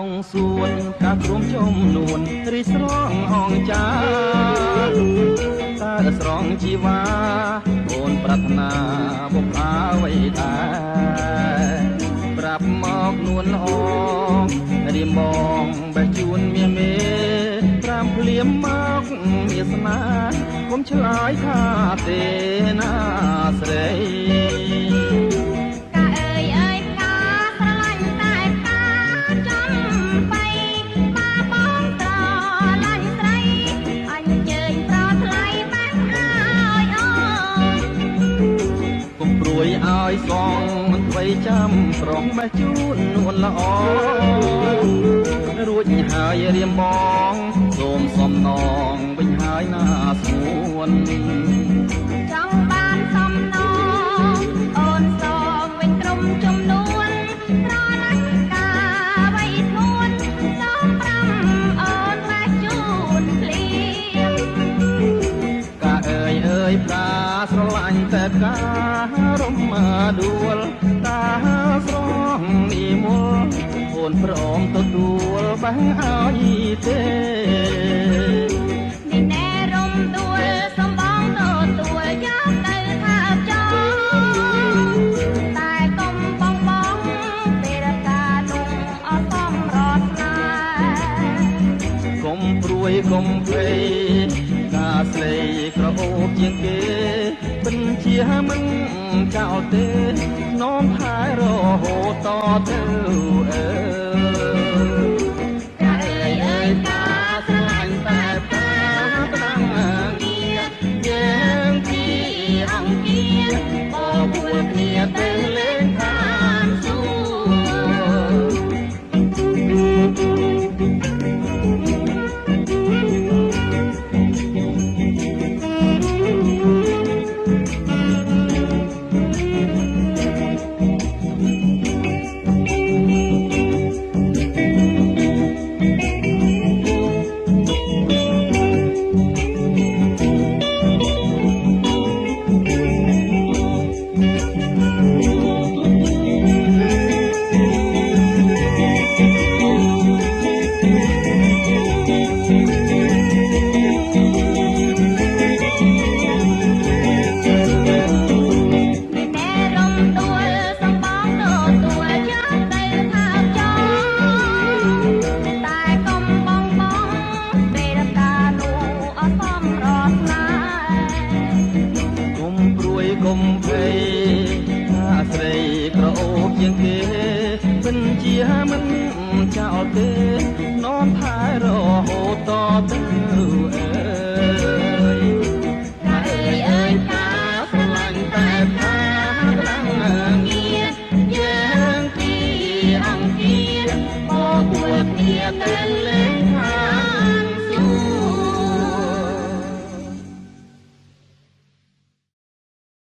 ក្នុងសួនកាក្រុមចំនួនរីស្រងអងចាតើស្រងជីវ៉ាអូនប្រាថ្នាបុព្វាអ្វីដែរប្រាប់មកនួនល្អរៀមបងបេះជួនមានមេប្រាំភ្លៀមមកមានស្នាគុំឆ្លើយថាទេណាស្រីឲ្យសងមិនថ្មីចាំប្រងបេះជូននួនល្អរួចហើយរៀមបងសូមសំណងវិញហើយណាស្ងួនចង់បានសំណងអូនសងវិញក្រុមចំនួនត្រឡាញ់កាវៃធ្ងន់សូមប្រាំអូនបេះជូនភ្លៀងកាអើយប្រាស្រឡាញ់តែការមដួលតាស្រងនិមលអូនព្រមទទួលបាំងឲ្យទេនេះណែរំដួលសំបងទទួលយកទៅថាចោតែកុំបងពេលការនោះអត់សំរត់ណាកុំព្រួយកុំភ័យការស្លេក្រអូបជាងគេបិណ្ឌជាមិនចោលទេនោមថែរហូតតទៅការស្រឡាញ់តែតាតាំងងារយើងពីអង្គាបបួលគ្នាទៅលេងតាមសួកុំភ័យថាស្រីក្រអូបជាងគេបិណ្ឌជាមិនចោលទេនោមថែរហូតតទៅការស្រឡាញ់តែតាតាំងងារយើងពីអង្គាបបួលគ្នាទៅលេ